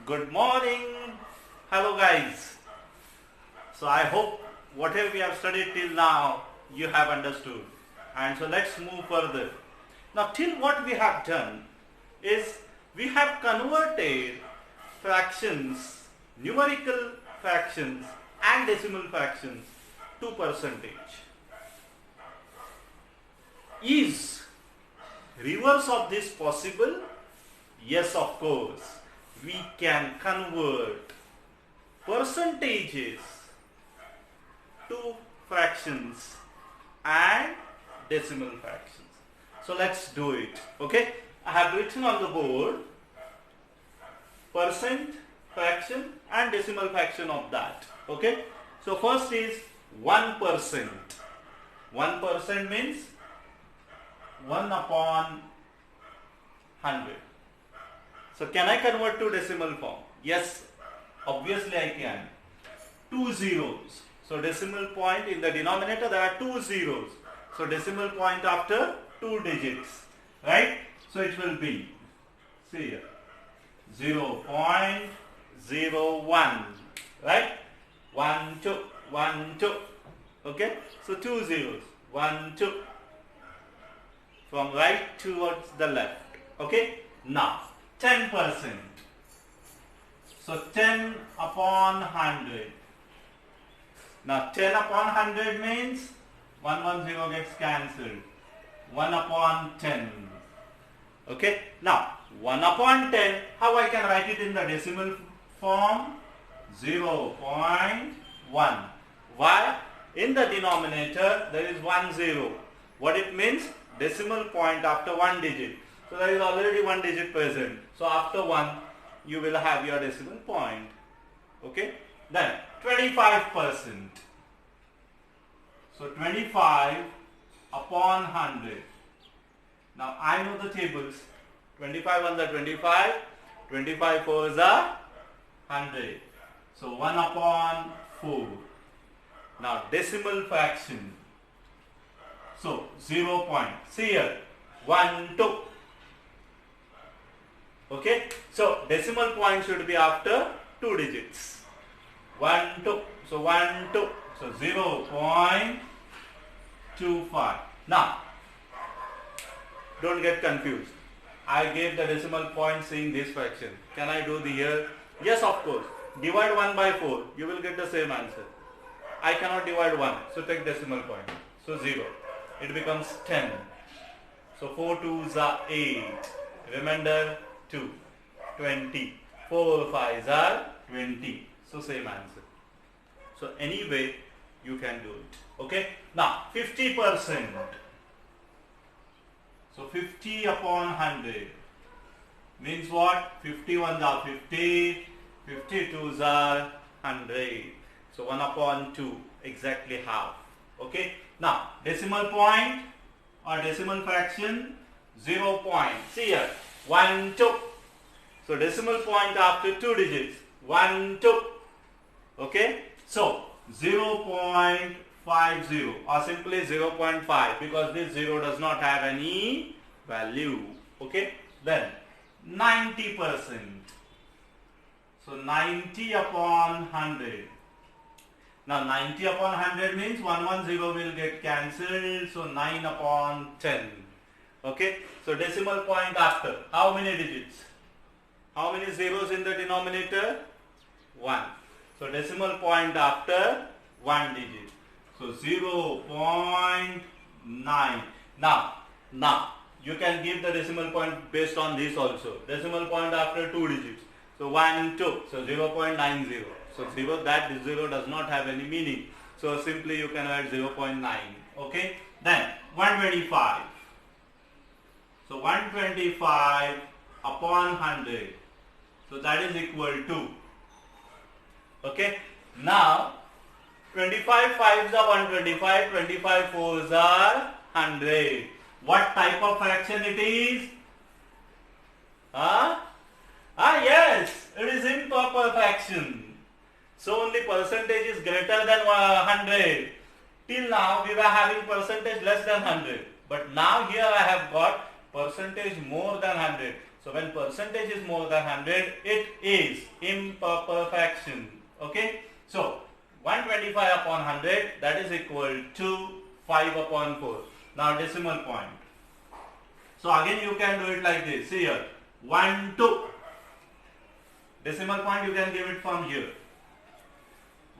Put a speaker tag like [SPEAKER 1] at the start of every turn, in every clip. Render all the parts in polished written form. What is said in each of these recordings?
[SPEAKER 1] Good morning. Hello guys. So I hope whatever we have studied till now you have understood. And so let's move further. Now till what we have done is we have converted fractions, numerical fractions and decimal fractions to percentage. Is reverse of this possible? Yes, of course. We can convert percentages to fractions and decimal fractions. So let's do it. Okay, I have written on the board percent, fraction and decimal fraction of that. Okay, so first is 1%. 1% means 1 upon 100. So can I convert to decimal form? Yes, obviously I can. 2 zeros. So decimal point in the denominator there are 2 zeros. So decimal point after 2 digits. Right? So it will be, see here, 0.01. Right? 1, 2, 1, 2. Okay? So 2 zeros. 1, 2. From right towards the left. Okay? Now 10%. So 10 upon 100. Now 10 upon 100 means 110 gets cancelled. 1 upon 10. Okay. Now 1 upon 10, how I can write it in the decimal form? 0.1. Why? In the denominator there is 1 0. What it means? Decimal point after 1 digit. So there is already 1 digit present. So after 1 you will have your decimal point. Okay. Then 25%. So 25 upon 100. Now I know the tables. 25 on the 25. 25 4s are 100. So 1 upon 4. Now decimal fraction. So 0 point. See here. 1 2. Okay, so decimal point should be after 2 digits. 1 2. So 1 2. So 0.25. Now don't get confused. I gave the decimal point saying this fraction. Can I do the here? Yes, of course. Divide 1 by 4. You will get the same answer. I cannot divide 1. So take decimal point. So 0. It becomes 10. So 4 2s are 8. Remainder 2, 20, 4 5s are 20. So same answer. So anyway you can do it. Okay. Now 50%. So 50 upon 100 means what? 51s are 50, 52s are 100. So 1 upon 2, exactly half. Okay. Now decimal point or decimal fraction, 0 point. See here. 1 2. So decimal point after 2 digits. 1 2. Okay. So 0.50 or simply 0.5 because this 0 does not have any value. Okay. Then 90%. So 90 upon 100. Now 90 upon 100 means 110 will get cancelled. So 9 upon 10. Okay, so decimal point after how many digits? How many zeros in the denominator? 1. So decimal point after 1 digit. So 0.9. Now you can give the decimal point based on this also. Decimal point after 2 digits. So 1 2. So 0.90. So 0, that 0 does not have any meaning. So simply you can add 0.9. Okay. Then 125. So 125 upon 100. So that is equal to. Okay. Now 25 5s are 125. 25 4s are 100. What type of fraction it is? Yes. It is improper fraction. So only percentage is greater than 100. Till now we were having percentage less than 100. But now here I have got percentage more than 100. So when percentage is more than 100, it is improper fraction. Okay. So 125 upon 100, that is equal to 5 upon 4. Now decimal point. So again you can do it like this. See here. 1, 2. Decimal point you can give it from here.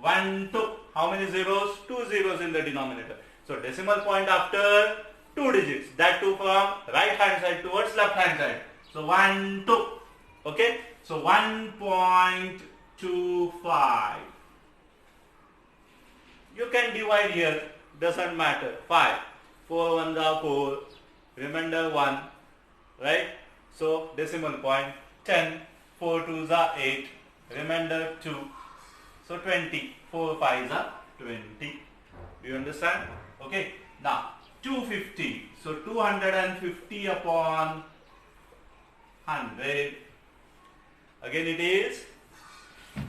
[SPEAKER 1] 1, 2. How many zeros? 2 zeros in the denominator. So decimal point after 2 digits. That too from right hand side towards left hand side. So 1, 2. Okay. So 1.25. You can divide here. Doesn't matter. 5. 4 1s are 4. Remainder 1. Right. So decimal point 10. 4 2s are 8. Remainder 2. So 20. 4 5s are 20. Do you understand? Okay. Now 250. So 250 upon 100. Again it is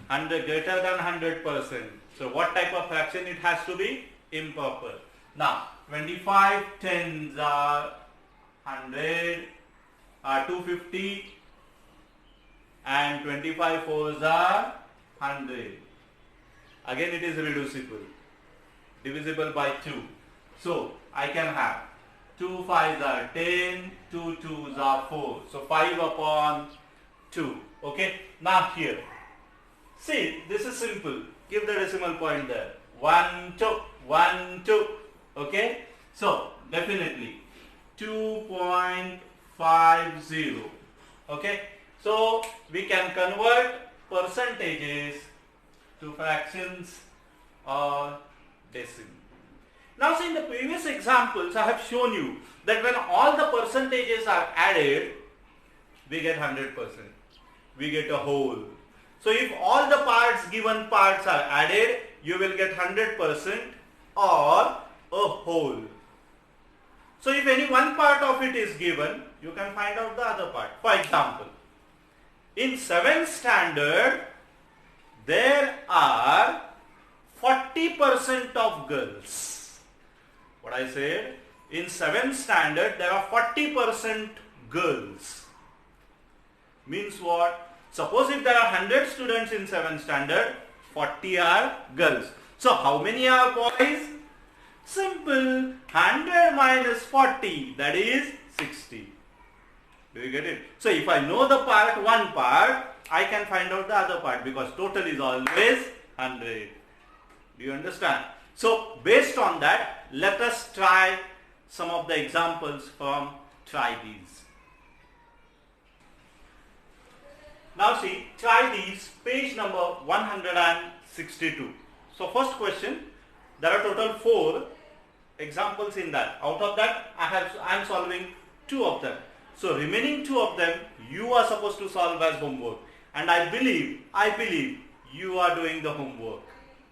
[SPEAKER 1] 100 greater than 100%. So what type of fraction it has to be? Improper. Now 25 tens are 100 are 250 and 25 fours are 100. Again it is reducible, divisible by 2. So I can have 2 5s are 10, 2 2s are 4. So 5 upon 2. Okay. Now here, see, this is simple. Give the decimal point there. 1 2 1 2. Okay. So definitely 2.50. Okay. So we can convert percentages to fractions or decimal. Now see, in the previous examples I have shown you that when all the percentages are added, we get 100%. We get a whole. So if all the given parts are added, you will get 100% or a whole. So if any one part of it is given, you can find out the other part. For example, in 7th standard, there are 40% of girls. What I said, in 7th standard, there are 40% girls. Means what? Suppose if there are 100 students in 7th standard, 40 are girls. So how many are boys? Simple. 100 minus 40, that is 60. Do you get it? So if I know the part, one part, I can find out the other part because total is always 100. Do you understand? So based on that, let us try some of the examples from Try These. Now see, try these, page number 162. So first question, there are total 4 examples in that. Out of that, I am solving 2 of them. So remaining 2 of them, you are supposed to solve as homework. And I believe you are doing the homework.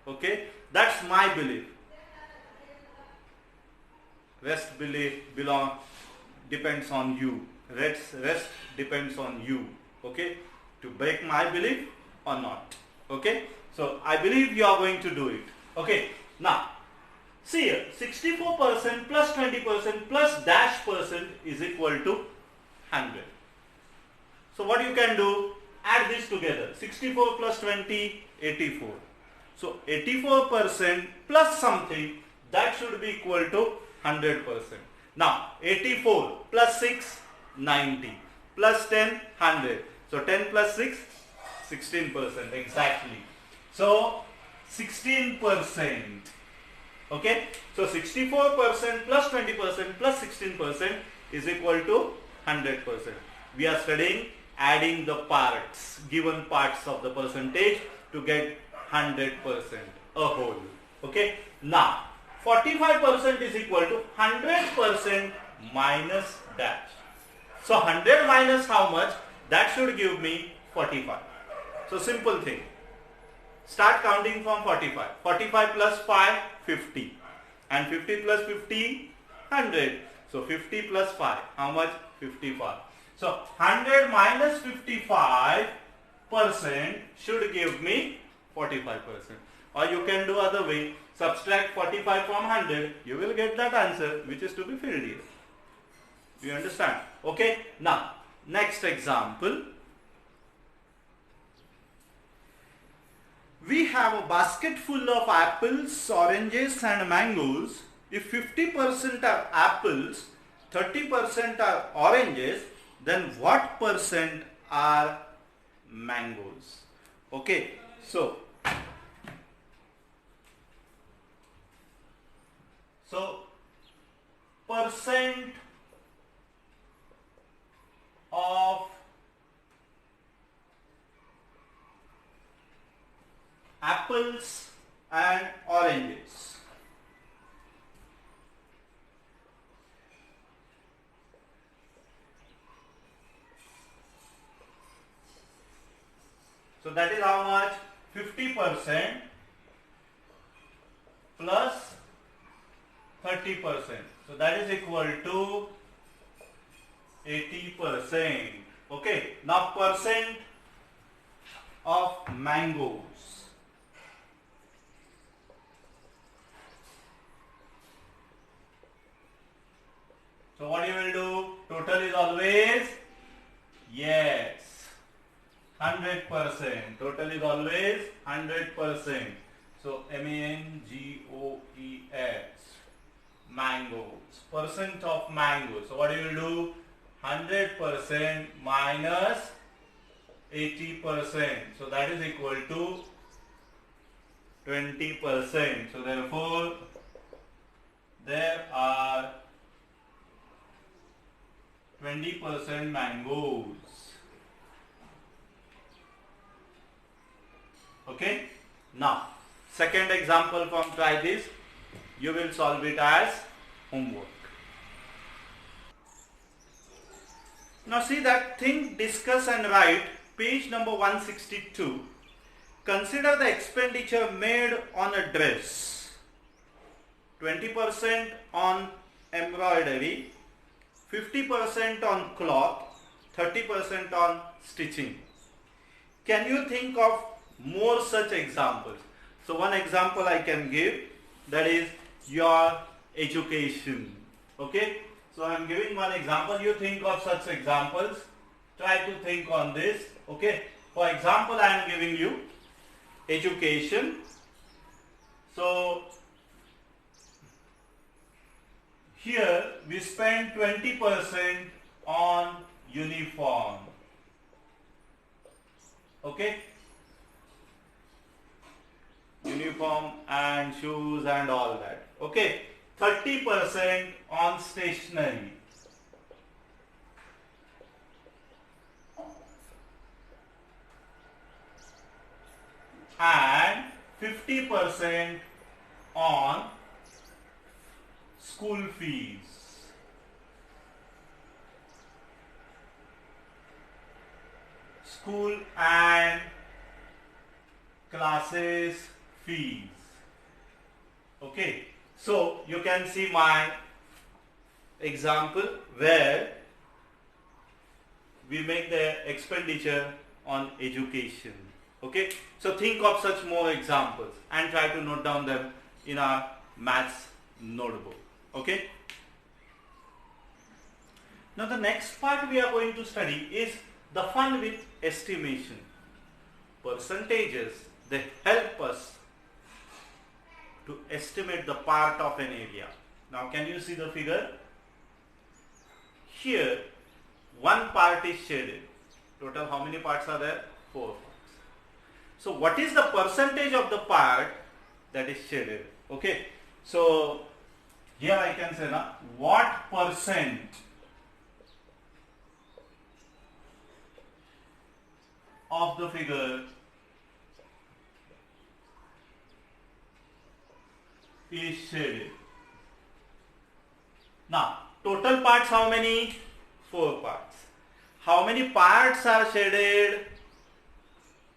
[SPEAKER 1] Okay, that's my belief. Rest depends on you. Rest depends on you. Okay, to break my belief or not. Okay, so I believe you are going to do it. Okay, now see here, 64% plus 20% plus dash percent is equal to 100. So what you can do? Add this together. 64 plus 20, 84. So 84% plus something, that should be equal to 100%. Now 84 plus 6, 90. Plus 10, 100. So 10 plus 6, 16%. Exactly. So 16%. Okay. So 64% plus 20% plus 16% is equal to 100%. We are studying adding the parts, given parts of the percentage to get 100%, a whole. Okay. Now 45% is equal to 100% minus dash. So 100 minus how much? That should give me 45. So simple thing. Start counting from 45. 45 plus 5, 50. And 50 plus 50, 100. So 50 plus 5, how much? 55. So 100 minus 55% should give me 45%. Or you can do other way. Subtract 45 from 100. You will get that answer which is to be filled here. Do you understand? Okay. Now next example. We have a basket full of apples, oranges and mangoes. If 50% are apples, 30% are oranges, then what percent are mangoes? Okay, so percent of apples and oranges. So that is how much? 50% plus 30%. So that is equal to 80%. Okay. Now percent of mangoes. So what you will do? Total is always, yes, 100%. Total is always 100%. So mangoes, mangoes, percent of mangoes. So what you will do? 100% minus 80%. So that is equal to 20%. So therefore there are 20% mangoes. Okay. Now second example from try this. You will solve it as homework. Now see that think, discuss and write, page number 162. Consider the expenditure made on a dress. 20% on embroidery, 50% on cloth, 30% on stitching. Can you think of more such examples? So one example I can give, that is your education. Okay. So I am giving one example. You think of such examples. Try to think on this. Okay. For example, I am giving you education. So here we spend 20% on uniform. Okay. Uniform and shoes and all that. Okay. 30% on stationery. And 50% on school fees. School and classes fees. Okay. So you can see my example where we make the expenditure on education. Okay. So think of such more examples and try to note down them in our maths notebook. Okay. Now the next part we are going to study is the fun with estimation. Percentages, they help us to estimate the part of an area. Now can you see the figure? Here one part is shaded. Total how many parts are there? 4 parts. So what is the percentage of the part that is shaded? Okay. So here I can say now, what percent of the figure is shaded. Now total parts how many? 4 parts. How many parts are shaded?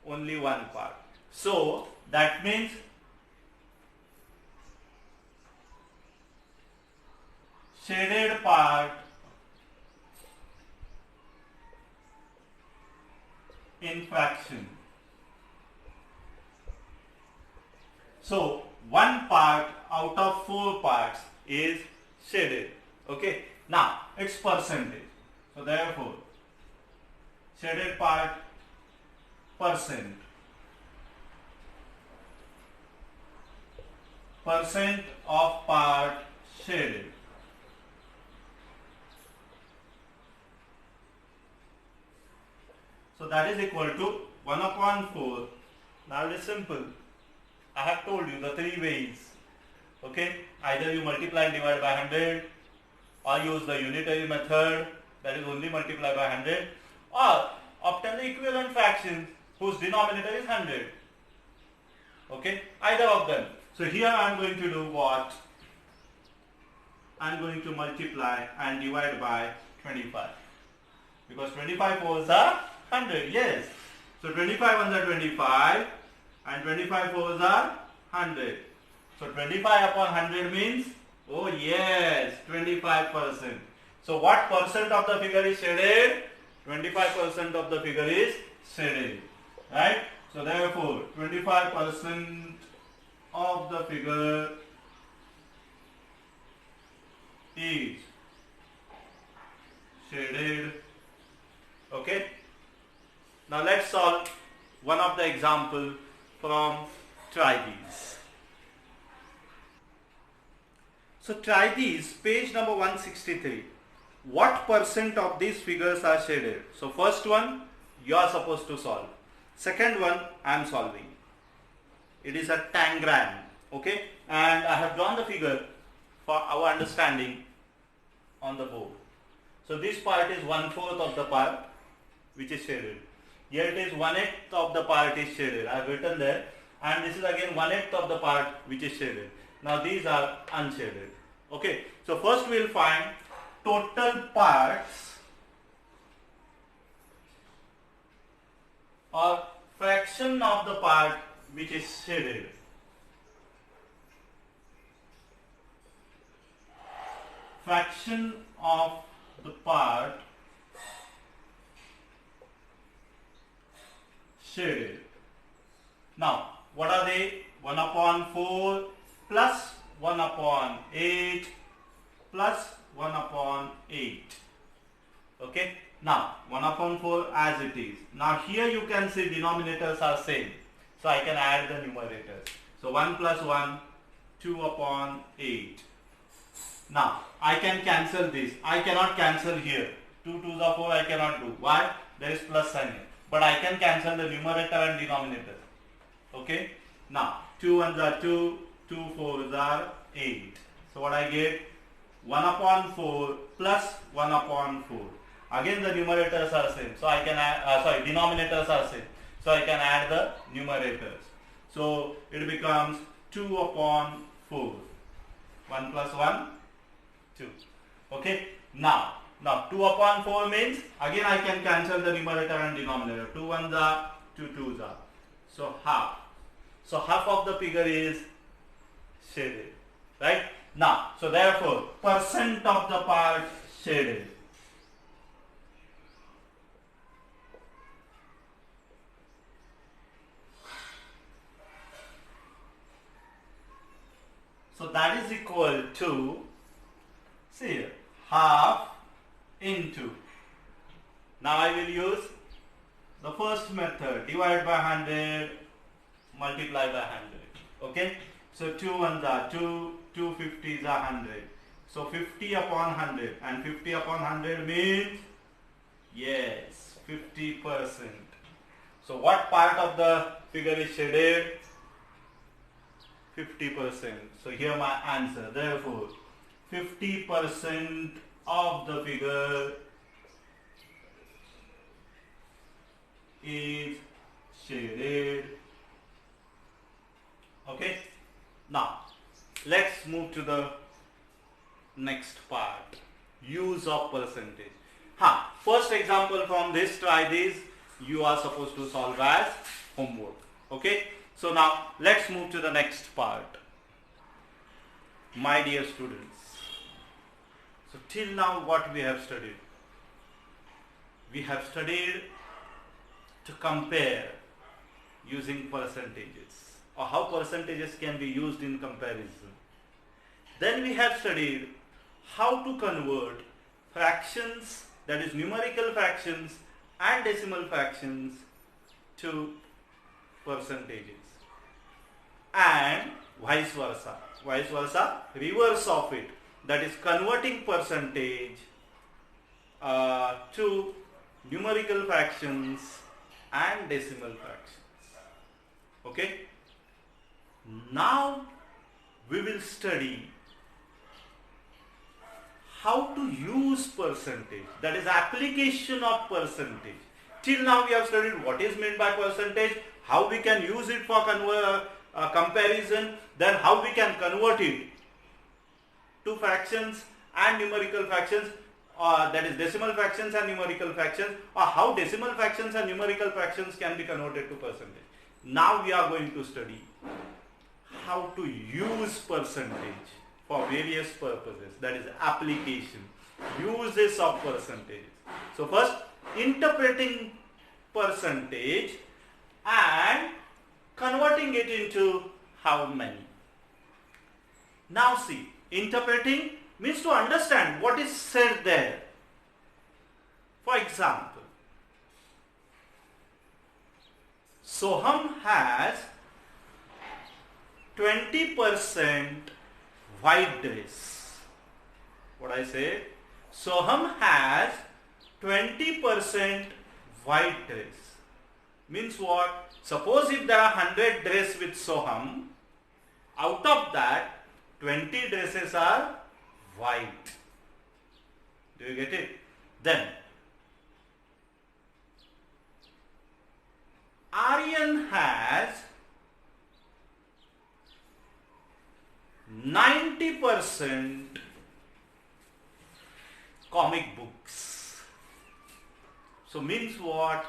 [SPEAKER 1] Only one part. So that means shaded part in fraction. So one part out of 4 parts is shaded. Okay. Now its percentage. So therefore shaded part percent. Percent of part shaded. So that is equal to 1 upon 4. Now it is simple. I have told you the three ways. Okay, either you multiply and divide by 100, or use the unitary method, that is only multiply by 100, or obtain the equivalent fractions whose denominator is 100. Okay, either of them. So here I am going to do what? I am going to multiply and divide by 25. Because 25 fours are 100, yes. So 25 ones are 25 and 25 fours are 100. So 25 upon 100 means, oh yes, 25%. So what percent of the figure is shaded? 25% of the figure is shaded. Right? So therefore 25% of the figure is shaded. Okay. Now let's solve one of the example from try these. So try these, page number 163. What percent of these figures are shaded? So first one you are supposed to solve. Second one I am solving. It is a tangram, okay, and I have drawn the figure for our understanding on the board. So this part is 1/4 of the part which is shaded. Here it is 1/8 of the part is shaded. I have written there, and this is again 1/8 of the part which is shaded. Now these are unshaded. Okay, so first we will find total parts or fraction of the part which is shaded. Fraction of the part shaded. Now, what are they? 1 upon 4 plus 1 upon 8 plus 1 upon 8. Okay. Now, 1 upon 4 as it is. Now, here you can see denominators are same. So, I can add the numerators. So, 1 plus 1, 2 upon 8. Now, I can cancel this. I cannot cancel here. 2 2s are 4, I cannot do. Why? There is plus sign here. But I can cancel the numerator and denominator. Okay. Now, 2 1s are 2, 2 4s are 8. So, what I get? 1 upon 4 plus 1 upon 4. Again the numerators are same. So, I can add, denominators are same. So, I can add the numerators. So, it becomes 2 upon 4. 1 plus 1, 2. Okay. Now 2 upon 4 means, again I can cancel the numerator and denominator. 2 1s are, 2 2s are. So, half. So, half of the figure is shaded. Right. Now, so therefore, percent of the part shaded. So that is equal to, see here, half into. Now I will use the first method, divide by 100, multiply by 100. Okay. So 2 1s are 2, 2 50s are 100. So 50 upon 100, and 50 upon 100 means, yes, 50%. So what part of the figure is shaded? 50%. So here my answer. Therefore, 50% of the figure is shaded. Okay. Now, let's move to the next part. Use of percentage. First example from this, try this. You are supposed to solve as homework. Okay. So now, let's move to the next part. My dear students. So till now what we have studied? We have studied to compare using percentages, or how percentages can be used in comparison. Then we have studied how to convert fractions, that is numerical fractions, and decimal fractions to percentages, and vice versa, reverse of it, that is converting percentage to numerical fractions and decimal fractions. Okay, now we will study how to use percentage, that is application of percentage. Till now we have studied what is meant by percentage, how we can use it for comparison, then how we can convert it to fractions and numerical fractions, that is decimal fractions and numerical fractions, or how decimal fractions and numerical fractions can be converted to percentage. Now we are going to study how to use percentage for various purposes, that is application, uses of percentages. So first, interpreting percentage and converting it into how many. Now see, interpreting means to understand what is said there. For example, Soham has 20% white dress. What I say? Soham has 20% white dress. Means what? Suppose if there are 100 dresses with Soham, out of that 20 dresses are white. Do you get it? Then Aryan has 90% comic books. So means what?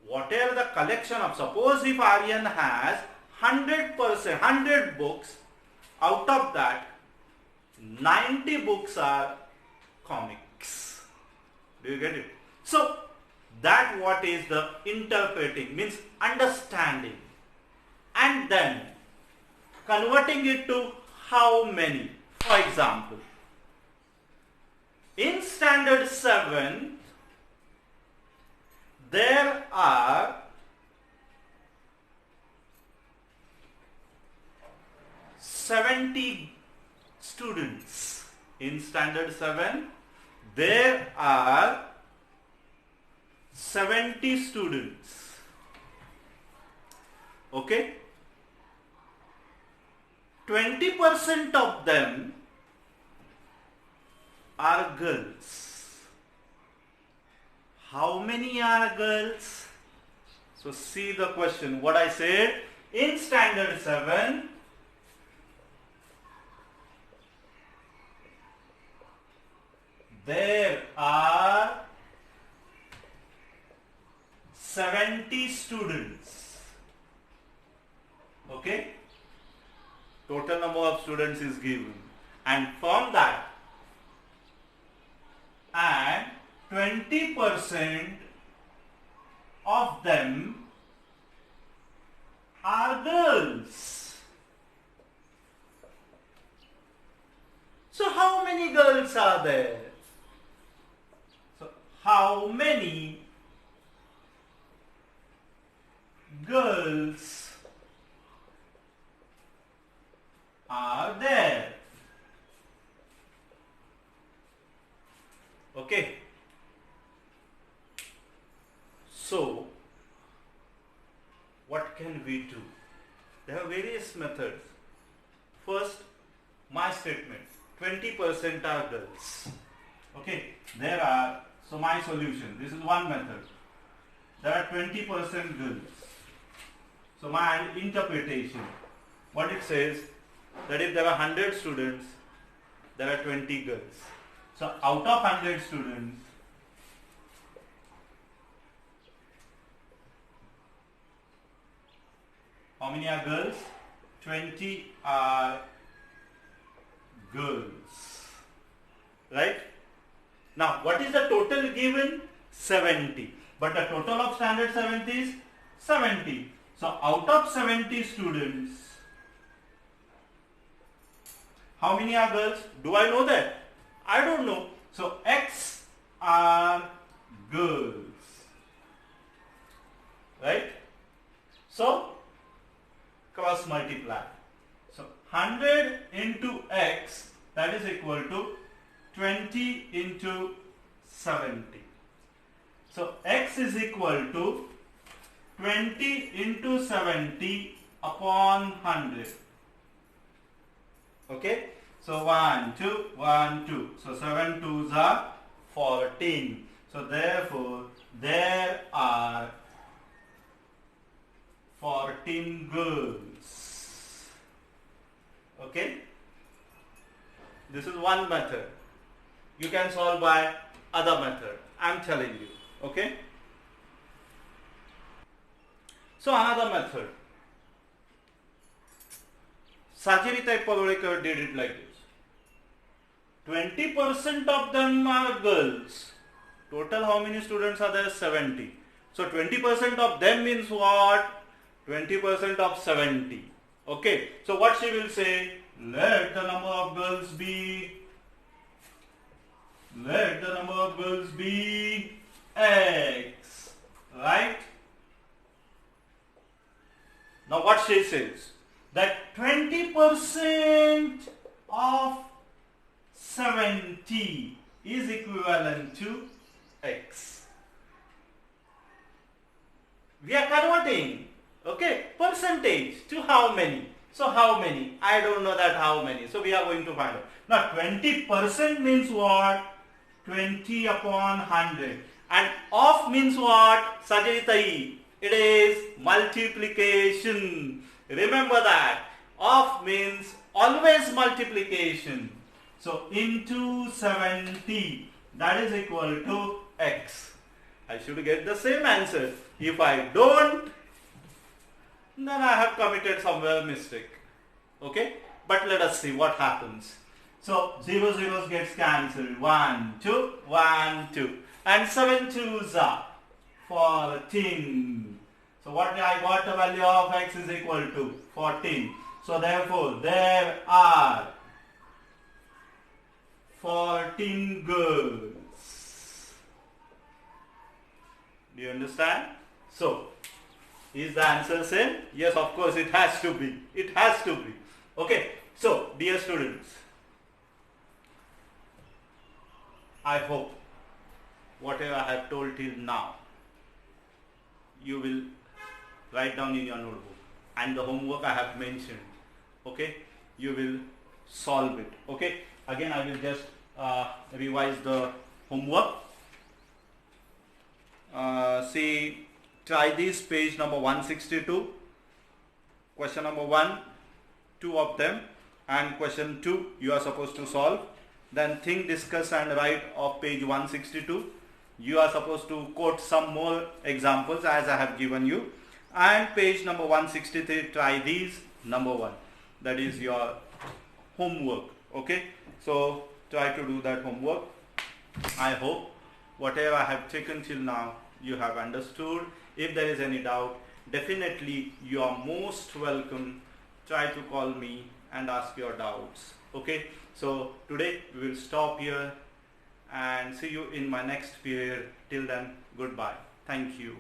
[SPEAKER 1] Whatever the collection of, suppose if Aryan has 100%, 100 books, out of that 90 books are comics. Do you get it? So that what is the interpreting, means understanding, and then converting it to how many. For example, in standard 7 there are 70 students. In standard 7 there are 70 students. Okay, 20% of them are girls. How many are girls? So see the question, what I said, in standard 7 there are 70 students. Okay, total number of students is given, and from that, and 20% of them are girls. So how many girls are there? So how many girls are there? Okay. So what can we do? There are various methods. First, my statement, 20% are girls. Okay, there are, so my solution, this is one method. There are 20% girls. So my interpretation, what it says, that if there are 100 students, there are 20 girls. So out of 100 students, how many are girls? 20 are girls. Right? Now, what is the total given? 70. But the total of standard 70 is 70. So, out of 70 students, how many are girls? Do I know that? I don't know. So, X are girls. So cross multiply. So 100 into x, that is equal to 20 into 70. So x is equal to 20 into 70 upon 100. Okay. So 1, 2, 1, 2. So 7 2s are 14. So therefore there are 14 girls. Okay. This is one method. You can solve by other method. I am telling you. Okay. So another method. Sajarita Palolekar did it like this. 20% of them are girls. Total how many students are there? 70. So 20% of them means what? 20% of 70. Okay. So what she will say? Let the number of girls be X. Right? Now what she says? That 20% of 70 is equivalent to X. We are converting, okay, percentage to how many. So how many? I don't know that how many. So we are going to find out. Now 20% means what? 20 upon 100. And of means what? Sajaritai. It is multiplication. Remember that. Of means always multiplication. So into 70. That is equal to X. I should get the same answer. If I don't, then I have committed somewhere mistake. Okay. But let us see what happens. So 0 zeros gets cancelled. 1, 2, 1, 2. And 7 2s are 14. So what I got the value of X is equal to 14. So therefore there are 14 girls. Do you understand? So is the answer same? Yes, of course it has to be. It has to be. Okay. So dear students, I hope whatever I have told till now, you will write down in your notebook, and the homework I have mentioned, okay, you will solve it. Okay, again I will just revise the homework. See, try this, page number 162, question number 1, 2 of them, and question 2 you are supposed to solve. Then think, discuss and write of page 162. You are supposed to quote some more examples as I have given you. And page number 163, try these, number 1. That is your homework. Okay. So try to do that homework. I hope whatever I have taken till now you have understood. If there is any doubt, definitely you are most welcome. Try to call me and ask your doubts. Okay. So today we will stop here and see you in my next period. Till then, goodbye. Thank you.